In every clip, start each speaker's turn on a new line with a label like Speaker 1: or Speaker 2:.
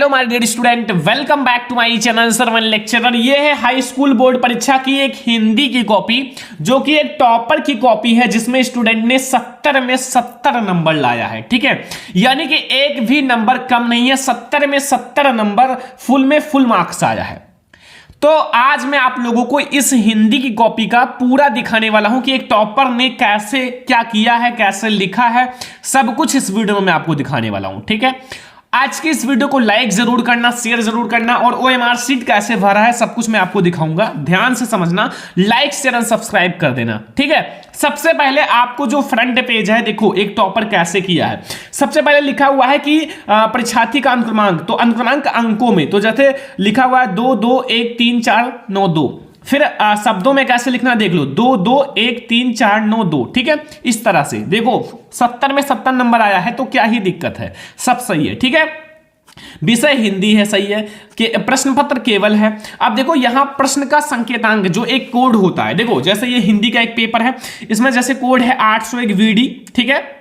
Speaker 1: Hello my dear student, welcome back to my channel Sarvan lecturer. ये है high school board परीक्षा की एक हिंदी की कॉपी, जो कि एक टॉपर की कॉपी है, जिसमें स्टूडेंट ने 70 में 70 नंबर लाया है। ठीक है, यानी कि एक भी नंबर कम नहीं है, 70 में 70 नंबर फुल में फुल मार्क्स आया है। तो आज मैं आप लोगों को इस हिंदी की कॉपी का पूरा दिखाने वाला हूं कि एक टॉपर ने कैसे क्या किया है, कैसे लिखा है, सब कुछ इस वीडियो में मैं आपको दिखाने वाला हूं। ठीक है, आज की इस वीडियो को लाइक जरूर करना, शेयर जरूर करना, और ओएमआर शीट कैसे भरा है सब कुछ मैं आपको दिखाऊंगा। ध्यान से समझना, लाइक शेयर एंड सब्सक्राइब कर देना। ठीक है, सबसे पहले आपको जो फ्रंट पेज है, देखो एक टॉपर कैसे किया है। सबसे पहले लिखा हुआ है कि परीक्षार्थी का अनुक्रमांक, तो अनुक्रमांक अंकों में, तो जैसे लिखा हुआ है 2 2 1 3 4 9 2। फिर शब्दों में कैसे लिखना देख लो, 2 2 1 3 4 9 2। ठीक है, इस तरह से देखो 70 में 70 नंबर आया है, तो क्या ही दिक्कत है, सब सही है। ठीक है, विषय हिंदी है, सही है, कि प्रश्न पत्र केवल है। अब देखो यहां प्रश्न का संकेतांक जो एक कोड होता है, देखो जैसे ये हिंदी का एक पेपर है, इसमें जैसे कोड है 801 VD। ठीक है,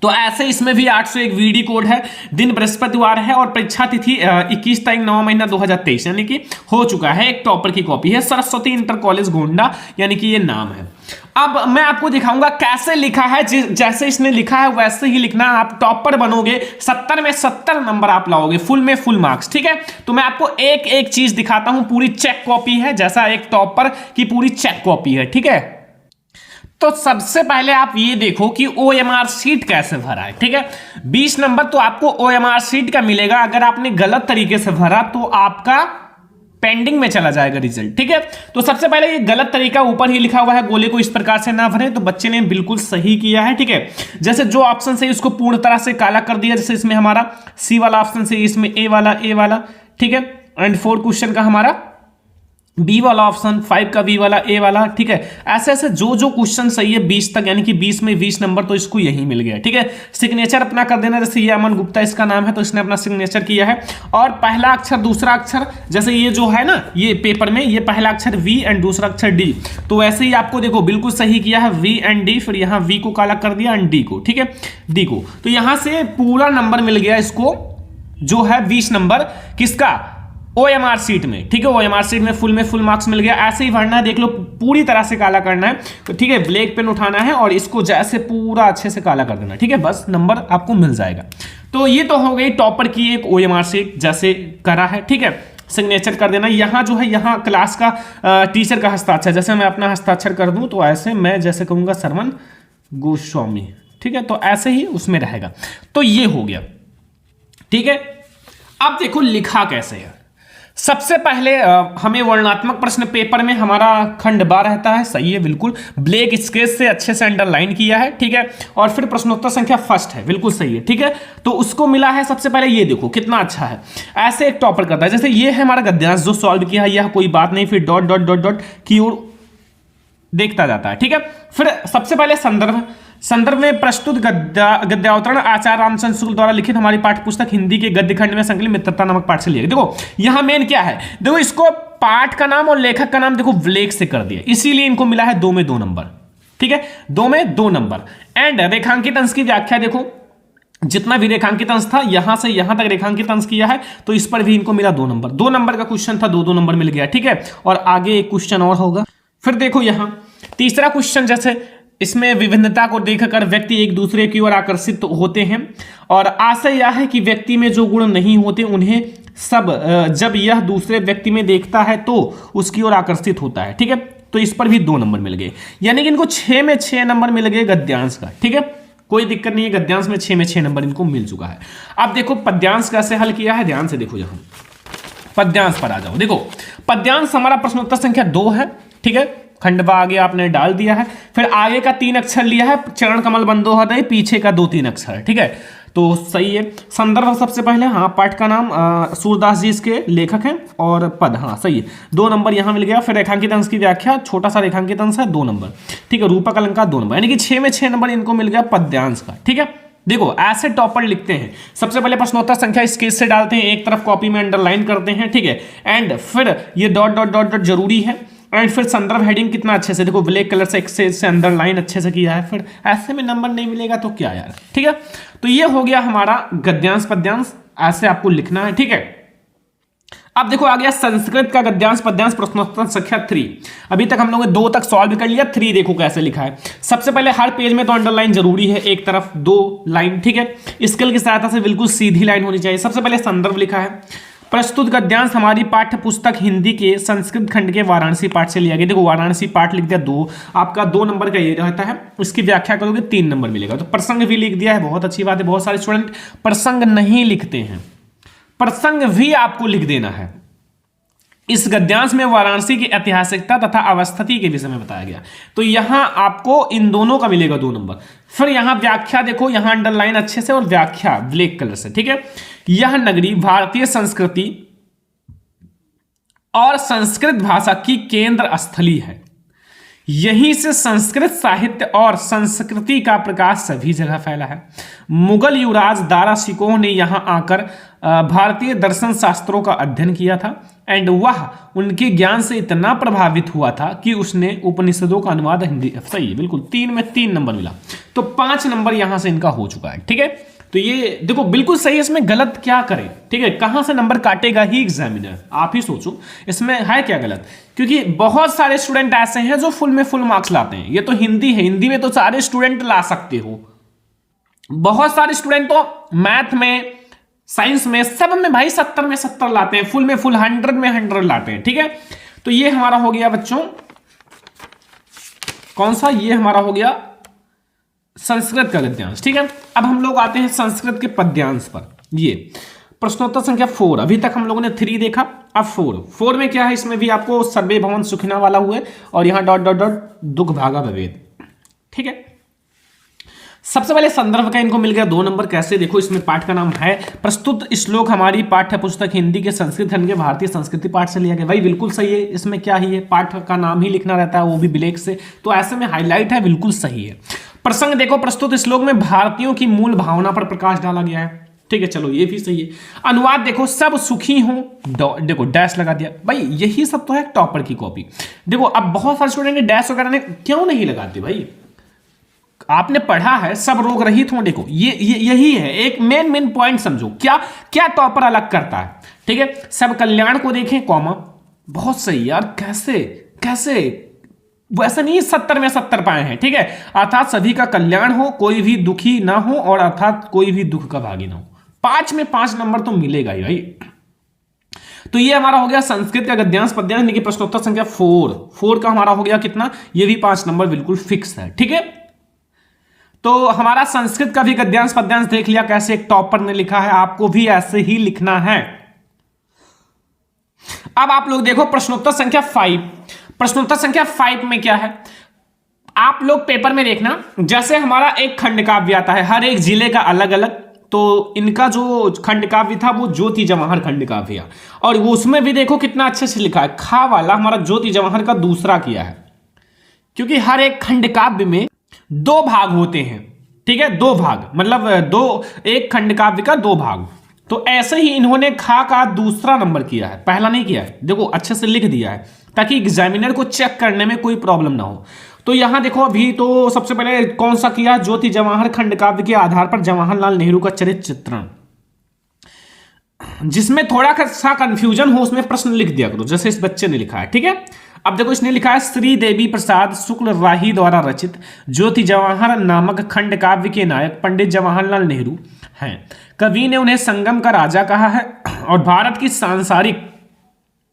Speaker 1: तो ऐसे इसमें भी 801 VD कोड है। दिन बृहस्पतिवार है और परीक्षा तिथि 21 तारीख 9 महीना 2023, यानी कि हो चुका है। एक टॉपर की कॉपी है, सरस्वती इंटर कॉलेज गोंडा, यानी कि ये नाम है। अब मैं आपको दिखाऊंगा कैसे लिखा है, जैसे इसने लिखा है वैसे ही लिखना, आप टॉपर बनोगे, 70 में 70 नंबर आप लाओगे, फुल में फुल मार्क्स। ठीक है, तो मैं आपको एक एक चीज दिखाता हूं, पूरी चेक कॉपी है, जैसा एक टॉपर की पूरी चेक कॉपी है। ठीक है, तो सबसे पहले आप ये देखो कि ओएमआर शीट कैसे भरा है। ठीक है, 20 नंबर तो आपको ओएमआर शीट का मिलेगा। अगर आपने गलत तरीके से भरा तो आपका पेंडिंग में चला जाएगा रिजल्ट। ठीक है, तो सबसे पहले ये गलत तरीका ऊपर ही लिखा हुआ है, गोले को इस प्रकार से ना भरें, तो बच्चे ने बिल्कुल सही किया है। ठीक है, जैसे जो ऑप्शन से उसको पूर्ण तरह से काला कर दिया, जैसे इसमें हमारा सी वाला ऑप्शन से इसमें ए वाला। ठीक है, एंड 4 क्वेश्चन का हमारा बी वाला ऑप्शन, 5 का बी वाला, ए वाला। ठीक है, ऐसे ऐसे जो क्वेश्चन सही है 20 तक, यानी कि 20 में 20 नंबर, तो इसको यही मिल गया। ठीक है, सिग्नेचर अपना कर देना, जैसे ये अमन गुप्ता इसका नाम है, तो इसने अपना सिग्नेचर किया है। और पहला अक्षर दूसरा अक्षर, जैसे ये जो है ना, ये पेपर में ये पहला अक्षर वी एंड दूसरा अक्षर डी, तो वैसे ही आपको देखो बिल्कुल सही किया है, वी एंड डी, फिर यहाँ वी को काला कर दिया एंड डी को। ठीक है, डी को, तो यहां से पूरा नंबर मिल गया इसको, जो है 20 नंबर किसका, ओएमआर शीट में। ठीक है, ओएमआर शीट में फुल मार्क्स मिल गया। ऐसे ही भरना है, देख लो पूरी तरह से काला करना है। तो ठीक है, ब्लैक पेन उठाना है और इसको जैसे पूरा अच्छे से काला कर देना। ठीक है, बस नंबर आपको मिल जाएगा। तो ये तो हो गई टॉपर की एक ओएमआर शीट जैसे करा है। ठीक है, सिग्नेचर कर देना। यहाँ जो है, यहाँ क्लास का टीचर का हस्ताक्षर, जैसे मैं अपना हस्ताक्षर कर दूं, तो ऐसे मैं जैसे कहूंगा सरवन गोस्वामी। ठीक है, तो ऐसे ही उसमें रहेगा। तो ये हो गया। ठीक है, अब देखो लिखा कैसे है। सबसे पहले हमें वर्णनात्मक प्रश्न पेपर में हमारा खंड बा रहता है, सही है, बिल्कुल ब्लैक स्केच से अच्छे से अंडरलाइन किया है। ठीक है, और फिर प्रश्नोत्तर संख्या फर्स्ट है, बिल्कुल सही है। ठीक है, तो उसको मिला है। सबसे पहले ये देखो कितना अच्छा है, ऐसे एक टॉपर करता है। जैसे ये है हमारा गद्यांश जो सॉल्व किया है, यह कोई बात नहीं, फिर डॉट डॉट डॉट डॉट की ओर देखता जाता है। ठीक है, फिर सबसे पहले संदर्भ में प्रस्तुत गद्यावतरण आचार्य रामचंद्र शुक्ल द्वारा लिखित हमारी पाठ्य पुस्तक हिंदी के गद्य खंड में संकलित मित्रता नामक पाठ से लिया। देखो यहां मेन क्या है, देखो इसको पाठ का नाम और लेखक का नाम देखो ब्लैक से कर दिया, इसीलिए इनको मिला है 2 में 2 नंबर। ठीक है, 2 में 2 नंबर। एंड रेखांकित अंश की व्याख्या देखो, जितना भी रेखांकित अंश था यहां से यहां तक रेखांकित अंश किया है, तो इस पर भी इनको मिला 2 नंबर। 2 नंबर का क्वेश्चन था, 2 नंबर मिल गया। ठीक है, और आगे एक क्वेश्चन और होगा। फिर देखो यहां तीसरा क्वेश्चन, जैसे इसमें विभिन्नता को देखकर व्यक्ति एक दूसरे की ओर आकर्षित होते हैं, और आशय यह है कि व्यक्ति में जो गुण नहीं होते उन्हें सब जब यह दूसरे व्यक्ति में देखता है तो उसकी ओर आकर्षित होता है। ठीक है, तो इस पर भी 2 नंबर मिल गए, यानी कि इनको 6 में 6 नंबर मिल गए गद्यांश का। ठीक है, कोई दिक्कत नहीं है, गद्यांश में 6 में 6 नंबर इनको मिल चुका है। अब देखो पद्यांश कैसे हल किया है, ध्यान से देखो, यहां पद्यांश पर आ जाओ। देखो पद्यांश हमारा प्रश्नोत्तर संख्या 2 है। ठीक है, खंडवा आगे आपने डाल दिया है, फिर आगे का 3 अक्षर लिया है, चरण कमल बंदोहदय, पीछे का 2-3 अक्षर। ठीक है, तो सही है। संदर्भ सबसे पहले, हाँ, पाठ का नाम सूरदास जी इसके लेखक हैं, और पद, हाँ सही है, 2 नंबर यहां मिल गया। फिर रेखांकित अंश की व्याख्या, छोटा सा रेखांकित अंश है, 2 नंबर। ठीक है, रूपक अलंकार 2 नंबर, यानी कि 6 में 6 नंबर इनको मिल गया पद्यांश का। ठीक है, देखो ऐसे टॉपर लिखते हैं। सबसे पहले प्रश्नोत्तर संख्या स्केच से डालते हैं, एक तरफ कॉपी में अंडरलाइन करते हैं। ठीक है, एंड फिर ये डॉट डॉट डॉट डॉट जरूरी है, एंड फिर संदर्भ हेडिंग कितना अच्छे से देखो ब्लैक कलर से अंडरलाइन अच्छे से किया है। फिर ऐसे में नंबर नहीं मिलेगा तो क्या यार। ठीक है, तो ये हो गया हमारा गद्यांश पद्यांश। ऐसे आपको लिखना है, ठीक है। अब देखो आ गया संस्कृत का गद्यांश पद्यांश प्रश्नोत्तर संख्या 3। अभी तक हम लोगों ने 2 तक सॉल्व कर लिया, 3 देखो कैसे लिखा है। सबसे पहले हर पेज में तो अंडरलाइन जरूरी है, एक तरफ 2 लाइन, ठीक है। स्केल की सहायता से बिल्कुल सीधी लाइन होनी चाहिए। सबसे पहले संदर्भ लिखा है, प्रस्तुत गद्यांश हमारी पाठ्य पुस्तक हिंदी के संस्कृत खंड के वाराणसी पाठ से लिया गया। देखो वाराणसी पाठ लिख दिया 2, आपका 2 नंबर का ये रहता है, इसकी व्याख्या करोगे 3 नंबर मिलेगा। तो प्रसंग भी लिख दिया है, बहुत अच्छी बात है। बहुत सारे स्टूडेंट प्रसंग नहीं लिखते हैं, प्रसंग भी आपको लिख देना है। इस गद्यांश में वाराणसी की ऐतिहासिकता तथा अवस्थिति के विषय में बताया गया, तो यहां आपको इन दोनों का मिलेगा 2 नंबर। फिर यहां व्याख्या देखो, यहां अंडरलाइन अच्छे से और व्याख्या ब्लैक कलर से, ठीक है। यह नगरी भारतीय संस्कृति और संस्कृत भाषा की केंद्र स्थली है। यहीं से संस्कृत साहित्य और संस्कृति का प्रकाश सभी जगह फैला है। मुगल युवराज दारा शिकोह ने यहां आकर भारतीय दर्शन शास्त्रों का अध्ययन किया था एंड वह उनके ज्ञान से इतना प्रभावित हुआ था कि उसने उपनिषदों का अनुवाद हिंदी। सही है, बिल्कुल 3 में 3 नंबर मिला, तो 5 नंबर यहां से इनका हो चुका है, ठीक है। तो ये देखो बिल्कुल सही है, इसमें गलत क्या करें, ठीक है। कहां से नंबर काटेगा ही एग्जामिनर, आप ही सोचो इसमें है क्या गलत, क्योंकि बहुत सारे स्टूडेंट ऐसे हैं जो फुल में फुल मार्क्स लाते हैं। ये तो हिंदी है, हिंदी में तो सारे स्टूडेंट ला सकते हो, बहुत सारे स्टूडेंट तो मैथ में, साइंस में, सब में भाई 70 में 70 लाते हैं, फुल में फुल, 100 में 100 लाते हैं, ठीक है। तो ये हमारा हो गया बच्चों कौन सा, ये हमारा हो गया संस्कृत का गद्यांश, ठीक है। अब हम लोग आते हैं संस्कृत के पद्यांश पर। ये प्रश्नोत्तर संख्या 4, अभी तक हम लोगों ने 3 देखा, अब 4 में क्या है, इसमें भी आपको सर्वे भवन सुखिना वाला हुआ है और यहां डॉट डॉट डॉट दुख भागा भवेद, ठीक है। सबसे पहले संदर्भ का इनको मिल गया 2 नंबर। कैसे, देखो इसमें पाठ का नाम है प्रस्तुत श्लोक हमारी पाठ्य पुस्तक हिंदी के संस्कृत खंड के भारतीय संस्कृति पाठ से लिया गया। भाई बिल्कुल सही है, इसमें क्या ही है, पाठ का नाम ही लिखना रहता है, वो भी ब्लैक से, तो ऐसे में हाईलाइट है, बिल्कुल सही है। प्रसंग देखो, प्रस्तुत श्लोक में भारतीयों की मूल भावना पर प्रकाश डाला गया है, ठीक है, चलो ये भी सही है। अनुवाद देखो, सब सुखी हो, देखो डैश लगा दिया। भाई यही सब तो है टॉपर की कॉपी। देखो अब बहुत सारे स्टूडेंट डैश वगैरह क्यों नहीं लगाते, भाई आपने पढ़ा है सब रोग रहित हो। देखो ये यही है, एक मेन पॉइंट समझो, क्या क्या टॉपर अलग करता है, ठीक है। सब कल्याण को देखें, कॉमा, बहुत सही यार, कैसे कैसे, वैसा नहीं 70 में 70 पाए हैं, ठीक है। अर्थात सभी का कल्याण हो, कोई भी दुखी ना हो, और अर्थात कोई भी दुख का भागी ना हो। 5 में 5 नंबर तो मिलेगा ही भाई। तो ये हमारा हो गया संस्कृत का गद्यांश पद्यांश, यानी कि प्रश्नोत्तर संख्या 4 का हमारा हो गया कितना, ये भी 5 नंबर बिल्कुल फिक्स है, ठीक है। तो हमारा संस्कृत का भी गद्यांश पद्यांश देख लिया कैसे एक टॉपर ने लिखा है, आपको भी ऐसे ही लिखना है। अब आप लोग देखो प्रश्नोत्तर संख्या 5। प्रश्नोत्तर संख्या 5 में क्या है, आप लोग पेपर में देखना, जैसे हमारा एक खंड काव्य आता है, हर एक जिले का अलग अलग, तो इनका जो खंड काव्य था वो ज्योति जवाहर खंड काव्य, और उसमें भी देखो कितना अच्छे से लिखा है, खा वाला हमारा ज्योति जवाहर का दूसरा किया है, क्योंकि हर एक खंड काव्य में 2 भाग होते हैं, ठीक है, 2 भाग मतलब एक खंड काव्य का 2 भाग। तो ऐसे ही इन्होंने खा का दूसरा नंबर किया है, पहला नहीं किया है, देखो अच्छे से लिख दिया है ताकि एग्जामिनर को चेक करने में कोई प्रॉब्लम ना हो। तो यहां देखो अभी तो सबसे पहले कौन सा किया, ज्योति जवाहर खंड काव्य के आधार पर जवाहरलाल नेहरू का चरित्र चित्रण, जिसमें थोड़ा सा कंफ्यूजन हो उसमें प्रश्न लिख दिया करो, जैसे इस बच्चे ने लिखा है, ठीक है। अब देखो इसने लिखा है श्री देवी प्रसाद शुक्ल राही द्वारा रचित ज्योति जवाहर नामक खंड काव्य के नायक पंडित जवाहरलाल नेहरू हैं। कवि ने उन्हें संगम का राजा कहा है और भारत की सांसारिक,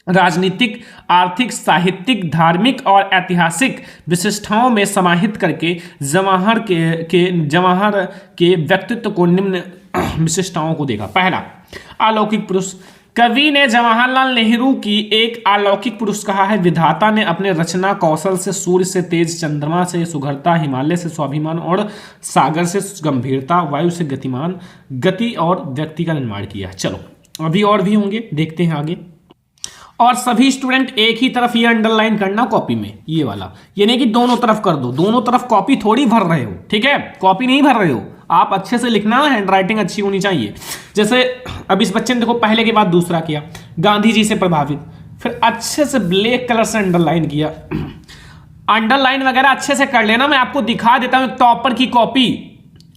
Speaker 1: राजनीतिक, आर्थिक, साहित्यिक, धार्मिक और ऐतिहासिक विशिष्टताओं में समाहित करके जवाहर के व्यक्तित्व को निम्न विशिष्टताओं को देखा। पहला, अलौकिक पुरुष। कवि ने जवाहरलाल नेहरू की एक अलौकिक पुरुष कहा है। विधाता ने अपने रचना कौशल से सूर्य से तेज, चंद्रमा से सुघरता, हिमालय से स्वाभिमान और सागर से गंभीरता, वायु से गतिमान गति और व्यक्ति का निर्माण किया। चलो अभी और भी होंगे, देखते हैं आगे। और सभी स्टूडेंट एक ही तरफ ये अंडरलाइन करना कॉपी में, ये वाला, ये नहीं कि दोनों तरफ कर दो, दोनों तरफ कॉपी थोड़ी भर रहे हो, ठीक है, कॉपी नहीं भर रहे हो, आप अच्छे से लिखना, हैंड राइटिंग अच्छी होनी चाहिए। जैसे अब इस बच्चे ने देखो पहले के बाद दूसरा किया, गांधी जी से प्रभावित, फिर अच्छे से ब्लैक कलर से अंडरलाइन किया। अंडरलाइन वगैरह अच्छे से कर लेना, मैं आपको दिखा देता हूं टॉपर की कॉपी,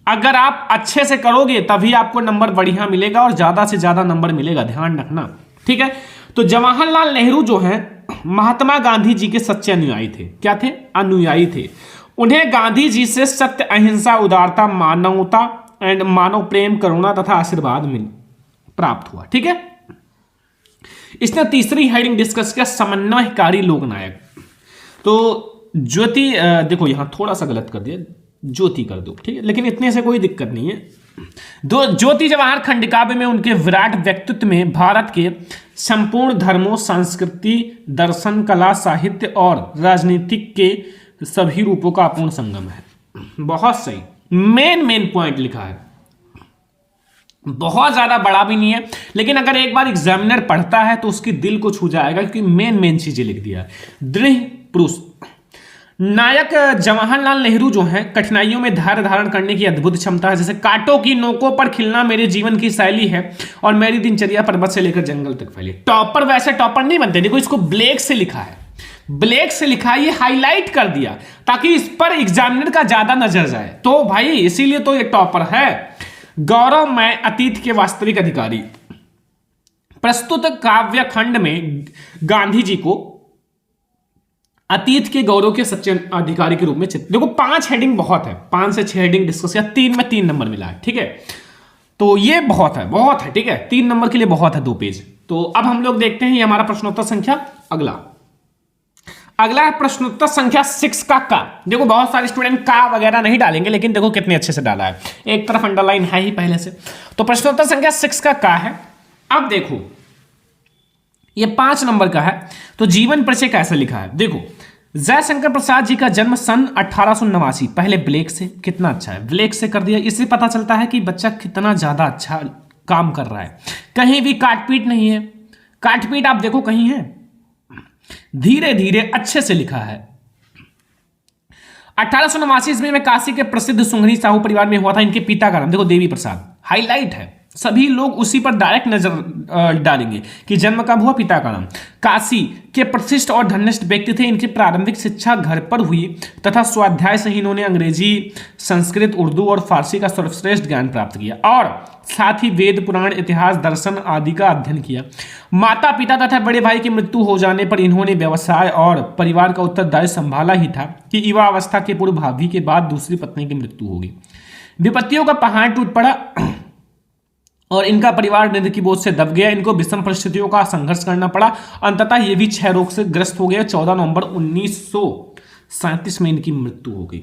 Speaker 1: अगर आप अच्छे से करोगे तभी आपको नंबर बढ़िया मिलेगा और ज्यादा से ज्यादा नंबर मिलेगा, ध्यान रखना, ठीक है। तो जवाहरलाल नेहरू जो है महात्मा गांधी जी के सच्चे अनुयायी थे। क्या थे? अनुयायी थे। उन्हें गांधी जी से सत्य, अहिंसा, उदारता, मानवता एंड मानव प्रेम, करुणा तथा आशीर्वाद मिल प्राप्त हुआ, ठीक है। इसने तीसरी हेडिंग डिस्कस किया, समन्वयकारी लोकनायक। तो ज्योति, देखो यहां थोड़ा सा गलत कर दिया, ज्योति कर दो, ठीक है, लेकिन इतने से कोई दिक्कत नहीं है। दो ज्योति जवाहर खंडकाव्य में उनके विराट व्यक्तित्व में भारत के संपूर्ण धर्मों, संस्कृति, दर्शन, कला, साहित्य और राजनीतिक के सभी रूपों का अपूर्ण संगम है। बहुत सही, मेन पॉइंट लिखा है, बहुत ज्यादा बड़ा भी नहीं है, लेकिन अगर एक बार एग्जामिनर पढ़ता है तो उसकी दिल को छू जाएगा, क्योंकि मेन चीजें लिख दिया है। दृढ़ पुरुष नायक जवाहरलाल नेहरू जो है कठिनाइयों में धैर्य धारण करने की अद्भुत क्षमता है। जैसे कांटों की नोकों पर खिलना मेरे जीवन की शैली है और मेरी दिनचर्या पर्वत से लेकर जंगल तक फैली। टॉपर वैसे टॉपर नहीं बनते, देखो इसको ब्लैक से लिखा है, ब्लैक से लिखा है, ये हाईलाइट कर दिया ताकि इस पर एग्जामिनर का ज्यादा नजर जाए, तो भाई इसीलिए तो ये टॉपर है। गौरवमय अतीत के वास्तविक अधिकारी। प्रस्तुत काव्य खंड में गांधी जी को अतीत के गौरव के सच्चे अधिकारी के रूप में देखो 5 हेडिंग बहुत है, 5 से 6 हेडिंग डिस्कस किया, 3 में 3 नंबर मिला है, ठीक है। तो ये बहुत है, ठीक है, 3 नंबर के लिए बहुत है 2 पेज। तो अब हम लोग देखते हैं ये हमारा प्रश्नोत्तर संख्या अगला है प्रश्नोत्तर संख्या 6 का। देखो बहुत सारे स्टूडेंट का वगैरह नहीं डालेंगे, लेकिन देखो कितने अच्छे से डाला है, एक तरफ अंडरलाइन है ही पहले से। तो प्रश्नोत्तर संख्या 6 का है। अब देखो ये 5 नंबर का है, तो जीवन परिचय कैसे लिखा है। देखो जयशंकर प्रसाद जी का जन्म सन 1889, पहले ब्लैक से, कितना अच्छा है, ब्लैक से कर दिया, इससे पता चलता है कि बच्चा कितना ज्यादा अच्छा काम कर रहा है, कहीं भी काटपीट नहीं है, काटपीट आप देखो कहीं है, धीरे धीरे अच्छे से लिखा है। 1889 ईस्वी में काशी के प्रसिद्ध सुंघनी साहू परिवार में हुआ था। इनके पिता का नाम देखो देवी प्रसाद, हाईलाइट है, सभी लोग उसी पर डायरेक्ट नजर डालेंगे कि जन्म कब हुआ, पिता का नाम। काशी के प्रतिष्ठित और धनिष्ठ व्यक्ति थे। इनकी प्रारंभिक शिक्षा घर पर हुई तथा स्वाध्याय से ही इन्होंने अंग्रेजी, संस्कृत, उर्दू और फारसी का सर्वश्रेष्ठ ज्ञान प्राप्त किया और साथ ही वेद, पुराण, इतिहास, दर्शन आदि का अध्ययन किया। माता पिता तथा बड़े भाई की मृत्यु हो जाने पर इन्होंने व्यवसाय और परिवार का उत्तरदायित्व संभाला ही था कि युवा अवस्था के पूर्व भाभी के बाद दूसरी पत्नी की मृत्यु होगी। विपत्तियों का पहाड़ टूट पड़ा और इनका परिवार निधि की बोझ से दब गया। इनको विषम परिस्थितियों का संघर्ष करना पड़ा। अंततः ये भी क्षय रोग से ग्रस्त हो गया। 14 नवंबर 1937 में इनकी मृत्यु हो गई।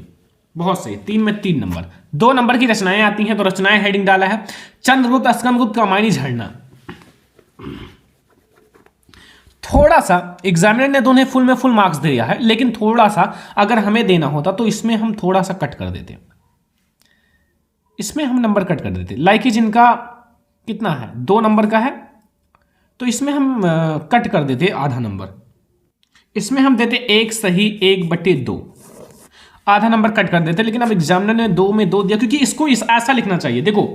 Speaker 1: बहुत सही, 3 में 3 नंबर। 2 नंबर की रचनाएं आती हैं, तो रचनाएं हेडिंग डाला है चंद्रगुप्त, अस्कंदगुप्त, कामायनी, झरना। थोड़ा सा एग्जामिनर ने दोनों फुल में फुल मार्क्स दिया है, लेकिन थोड़ा सा अगर हमें देना होता तो इसमें हम थोड़ा सा कट कर देते, इसमें हम नंबर कट कर देते। लाइक इनका कितना है, 2 नंबर का है, तो इसमें हम कट कर देते आधा नंबर। इसमें हम देते 1 सही 1/2, आधा नंबर कट कर देते। लेकिन अब एग्जामिनर ने 2 में 2 दिया, क्योंकि इसको ऐसा लिखना चाहिए। देखो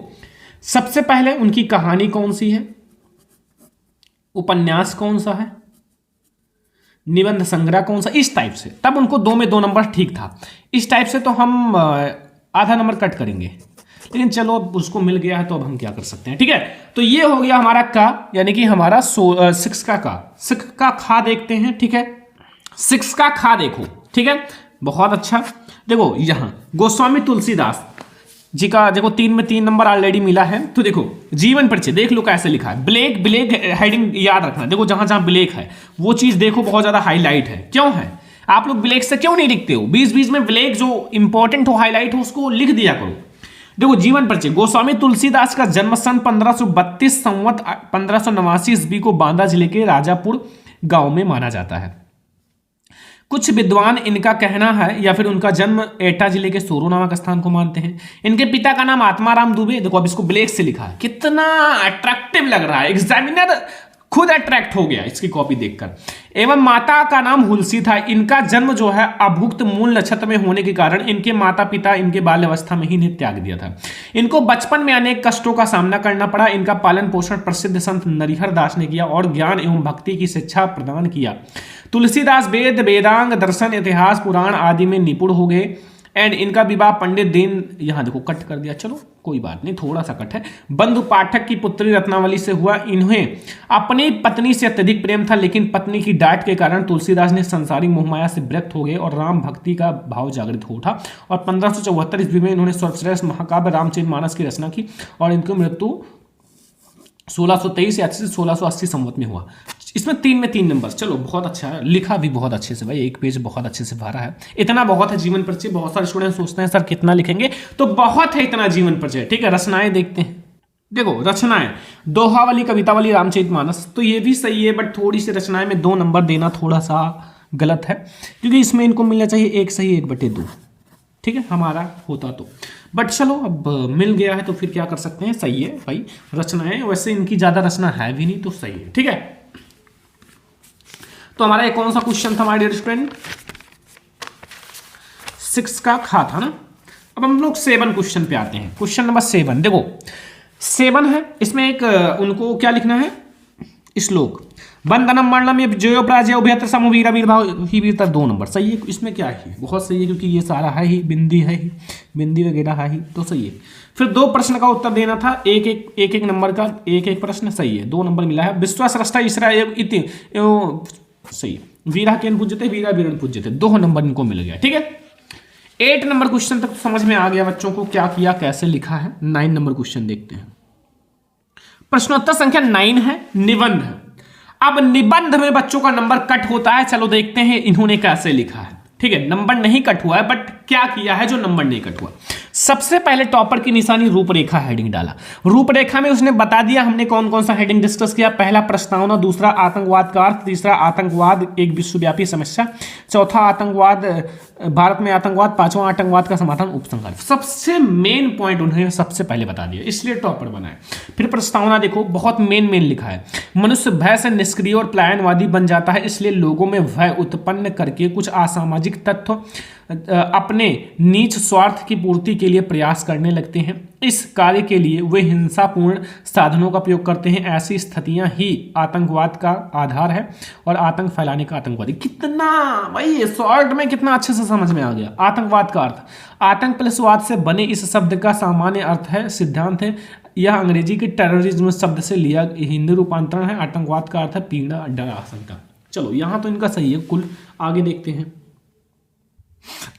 Speaker 1: सबसे पहले उनकी कहानी कौन सी है, उपन्यास कौन सा है, निबंध संग्रह कौन सा, इस टाइप से, तब उनको 2 में 2 नंबर ठीक था। इस टाइप से तो हम आधा नंबर कट करेंगे, लेकिन चलो अब उसको मिल गया है तो अब हम क्या कर सकते हैं, ठीक है। तो ये हो गया हमारा का, यानी कि हमारा 6 का 6 का खा देखते हैं, ठीक है। 6 का खा देखो, ठीक है, बहुत अच्छा। देखो यहां गोस्वामी तुलसीदास जी का देखो 3 में 3 नंबर ऑलरेडी मिला है। तो देखो जीवन परिचय देख लो कैसे लिखा है, ब्लैक ब्लैक हेडिंग याद रखना। देखो जहां जहां ब्लैक है वो चीज देखो बहुत ज्यादा हाईलाइट है। क्यों है, आप लोग ब्लैक से क्यों नहीं लिखते हो, 20-20 में ब्लैक जो इंपॉर्टेंट हो, हाईलाइट हो, उसको लिख दिया करो। देखो जीवन परिचय, गोस्वामी तुलसीदास का जन्म सन 1532 संवत 1589 ईस्वी को बांदा जिले के राजापुर गांव में माना जाता है। कुछ विद्वान इनका कहना है या फिर उनका जन्म एटा जिले के सोरो नामक स्थान को मानते हैं। इनके पिता का नाम आत्माराम दुबे, देखो अब इसको ब्लैक से लिखा है, कितना अट्रैक्टिव लग रहा है, एग्जामिनर खुद अट्रैक्ट हो गया इसकी कॉपी देखकर। एवं माता का नाम हुलसी था। इनका जन्म जो है अभुक्त मूल नक्षत्र में होने के कारण इनके माता पिता इनके बाल्यावस्था में ही इन्हें त्याग दिया था। इनको बचपन में अनेक कष्टों का सामना करना पड़ा। इनका पालन पोषण प्रसिद्ध संत नरिहर दास ने किया और ज्ञान एवं भक्ति की शिक्षा प्रदान किया। तुलसीदास वेद, वेदांग, दर्शन, इतिहास, पुराण आदि में निपुण हो गए। एंड इनका विवाह पंडित दीन, यहाँ देखो कट कर दिया, चलो कोई बात नहीं, थोड़ा सा कट है, बंधु पाठक की पुत्री रत्नावली से हुआ। इन्हें अपनी पत्नी से अत्यधिक प्रेम था, लेकिन पत्नी की डांट के कारण तुलसीदास ने संसारिक मोहमाया से विरक्त हो गए और राम भक्ति का भाव जागृत हो उठा और 1574 ईस्वी में इन्होंने सर्वश्रेष्ठ महाकाव्य रामचरितमानस की रचना की और इनकी मृत्यु 1623 या 1680 संवत में हुआ। इसमें 3 में 3 नंबर, चलो बहुत अच्छा है, लिखा भी बहुत अच्छे से भाई, एक पेज बहुत अच्छे से भरा है, इतना बहुत है जीवन परिचय। बहुत सारे स्टूडेंट सोचते हैं सर कितना लिखेंगे, तो बहुत है इतना जीवन परिचय। ठीक है, रचनाएं देखते हैं। देखो रचनाएं, दोहावली, कवितावली, रामचरितमानस, तो ये भी सही है, बट थोड़ी सी रचनाएं में 2 नंबर देना थोड़ा सा गलत है, क्योंकि इसमें इनको मिलना चाहिए 1 सही 1/2। ठीक है, हमारा होता तो, बट चलो अब मिल गया है तो फिर क्या कर सकते हैं, सही है भाई रचनाएं। वैसे इनकी ज्यादा रचना है भी नहीं, तो सही है। ठीक है, तो हमारा एक कौन सा क्वेश्चन था माय डियर स्टूडेंट, 6 का खा था ना। अब हम लोग 7 क्वेश्चन पे आते हैं। क्वेश्चन नंबर 7, देखो 7 है, इसमें एक उनको क्या लिखना है, श्लोक, बंदनम मरणम ये जयो प्राजय उभयत्र समो वीरा वीरभाव ही वीरता, 2 नंबर सही है। इसमें क्या है, बहुत सही है, क्योंकि ये सारा है ही, बिंदी है ही, बिंदी वगैरह है ही, तो सही है। फिर 2 प्रश्न का उत्तर देना था, एक नंबर का, एक प्रश्न सही है, 2 नंबर मिला है। विश्वासरष्टा ईश्वरा इति सही, वीरा केन पूज्यते वीरा वीरण पूज्यते, 2 नंबर इनको मिल गया। ठीक है, 8 नंबर क्वेश्चन तक समझ में आ गया बच्चों को क्या किया, कैसे लिखा है। 9 नंबर क्वेश्चन देखते हैं। प्रश्नोत्तर संख्या 9 है, निबंध है। अब निबंध में बच्चों का नंबर कट होता है, चलो देखते हैं इन्होंने कैसे लिखा है। ठीक है, नंबर नहीं कट हुआ है, बट क्या किया है जो नंबर नहीं कट हुआ। सबसे पहले टॉपर की निशानी रूपरेखा हेडिंग डाला। रूपरेखा में उसने बता दिया हमने कौन कौन सा हेडिंग डिस्कस किया। पहला प्रस्तावना, दूसरा आतंकवाद का अर्थ, तीसरा आतंकवाद एक विश्वव्यापी समस्या, चौथा आतंकवाद भारत में आतंकवाद, पांचवा आतंकवाद का समाधान उपसंहार। सबसे मेन पॉइंट उन्होंने सबसे पहले बता दिया, इसलिए टॉपर बनाए। फिर प्रस्तावना देखो, बहुत मेन लिखा है, मनुष्य भय से निष्क्रिय और पलायनवादी बन जाता है, इसलिए लोगों में भय उत्पन्न करके कुछ असामाजिक तत्व अपने नीच स्वार्थ की पूर्ति के लिए प्रयास करने लगते हैं। इस कार्य के लिए वे हिंसापूर्ण साधनों का प्रयोग करते हैं। ऐसी स्थितियां ही आतंकवाद का आधार है और आतंक फैलाने का आतंकवादी। कितना भाई शॉर्ट में कितना अच्छे से समझ में आ गया। आतंकवाद का अर्थ, आतंक प्लस वाद से बने इस शब्द का सामान्य अर्थ है, सिद्धांत है। यह अंग्रेजी के टेररिज्म शब्द से लिया हिंदी रूपांतरण है। आतंकवाद का अर्थ है पीड़ा, डर, आशंका। चलो यहां तो इनका सही है कुल। आगे देखते हैं,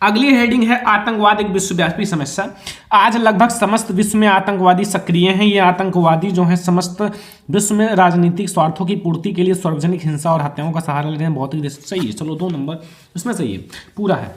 Speaker 1: अगली हेडिंग है आतंकवाद एक विश्वव्यापी समस्या। आज लगभग समस्त विश्व में आतंकवादी सक्रिय हैं। ये आतंकवादी जो हैं समस्त विश्व में राजनीतिक स्वार्थों की पूर्ति के लिए सार्वजनिक हिंसा और हत्याओं का सहारा ले रहे हैं। भौतिक सही है, चलो 2 नंबर इसमें सही है, पूरा है।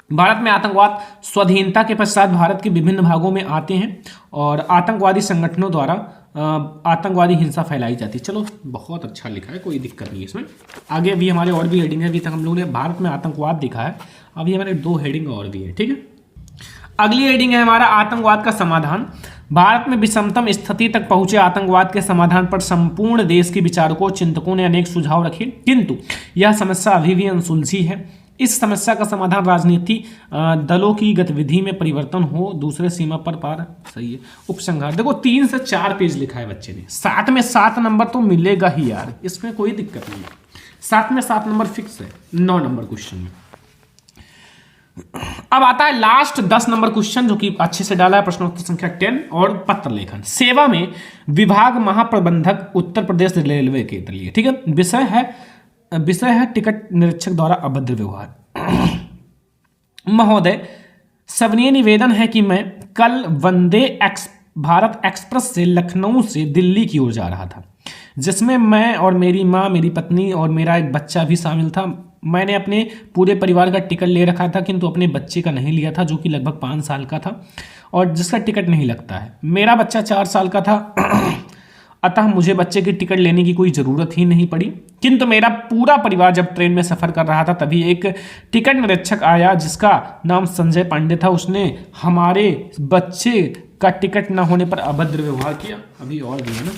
Speaker 1: भारत में आतंकवाद स्वाधीनता के पश्चात भारत के विभिन्न भागों में आते हैं और आतंकवादी संगठनों द्वारा आतंकवादी हिंसा फैलाई जाती है। चलो बहुत अच्छा लिखा है, कोई दिक्कत नहीं है इसमें। आगे अभी हमारे और भी हेडिंग है। अभी तक हम लोगों ने भारत में आतंकवाद देखा है, अभी हमारे 2 हेडिंग और भी है। ठीक है, अगली हेडिंग है हमारा आतंकवाद का समाधान। भारत में विषमतम स्थिति तक पहुंचे आतंकवाद के समाधान पर संपूर्ण देश के विचारकों चिंतकों ने अनेक सुझाव रखे, किंतु यह समस्या अभी भी अनसुलझी है। इस समस्या का समाधान राजनीति दलों की गतिविधि में परिवर्तन हो, दूसरे सीमा पर पार, सही है। उपसंहार देखो 3 से 4 पेज लिखा है बच्चे ने, 7 में 7 नंबर तो मिलेगा ही यार, इसमें कोई दिक्कत नहीं है। 7 में 7 नंबर फिक्स है 9 नंबर क्वेश्चन में। अब आता है लास्ट 10 नंबर क्वेश्चन जो कि अच्छे से डाला है, प्रश्नोत्तर संख्या 10 और पत्र लेखन। सेवा में विभाग महाप्रबंधक उत्तर प्रदेश रेलवे के लिए। ठीक है, विषय है टिकट निरीक्षक द्वारा अभद्र व्यवहार। महोदय, सविनय निवेदन है कि मैं कल वंदे भारत एक्सप्रेस से लखनऊ से दिल्ली की ओर जा रहा था, जिसमें मैं और मेरी माँ, मेरी पत्नी और मेरा एक बच्चा भी शामिल था। मैंने अपने पूरे परिवार का टिकट ले रखा था, किंतु अपने बच्चे का नहीं लिया था, जो कि लगभग 5 साल का था और जिसका टिकट नहीं लगता है। मेरा बच्चा 4 साल का था, अतः मुझे बच्चे की टिकट लेने की कोई ज़रूरत ही नहीं पड़ी। किंतु मेरा पूरा परिवार जब ट्रेन में सफ़र कर रहा था, तभी एक टिकट निरीक्षक आया जिसका नाम संजय पांडे था। उसने हमारे बच्चे का टिकट न होने पर अभद्र व्यवहार किया। अभी और भी है ना।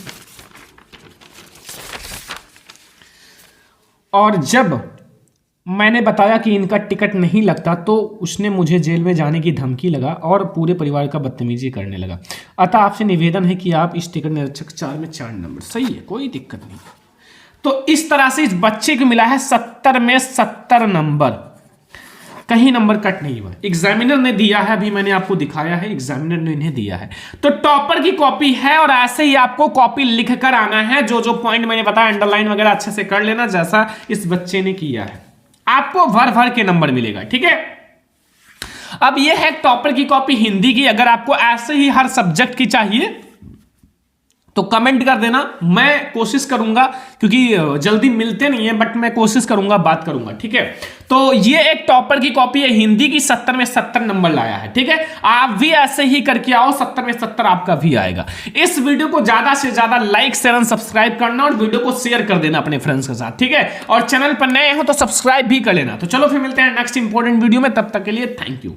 Speaker 1: और जब मैंने बताया कि इनका टिकट नहीं लगता, तो उसने मुझे जेल में जाने की धमकी लगा और पूरे परिवार का बदतमीजी करने लगा। अतः आपसे निवेदन है कि आप इस टिकट निरीक्षक 4 में 4 नंबर, सही है, कोई दिक्कत नहीं। तो इस तरह से इस बच्चे को मिला है 70 में 70 नंबर। कहीं नंबर कट नहीं हुआ, एग्जामिनर ने दिया है, अभी मैंने आपको दिखाया है, एग्जामिनर ने इन्हें दिया है। तो टॉपर की कॉपी है और ऐसे ही आपको कॉपी लिख कर आना है, जो जो पॉइंट मैंने बताया अंडरलाइन वगैरह अच्छे से कर लेना, जैसा इस बच्चे ने किया है। आपको भर भर के नंबर मिलेगा, ठीक है। अब ये है टॉपर की कॉपी हिंदी की। अगर आपको ऐसे ही हर सब्जेक्ट की चाहिए तो कमेंट कर देना, मैं कोशिश करूंगा, क्योंकि जल्दी मिलते नहीं है, बट मैं कोशिश करूंगा, बात करूंगा, ठीक है। तो ये एक टॉपर की कॉपी है हिंदी की, 70 में 70 नंबर लाया है, ठीक है। आप भी ऐसे ही करके आओ, 70 में 70 आपका भी आएगा। इस वीडियो को ज्यादा से ज्यादा लाइक शेयर एंड सब्सक्राइब करना और वीडियो को शेयर कर देना अपने फ्रेंड्स के साथ, ठीक है। और चैनल पर नए हो तो सब्सक्राइब भी कर लेना। तो चलो फिर मिलते हैं नेक्स्ट इंपॉर्टेंट वीडियो में, तब तक के लिए थैंक यू।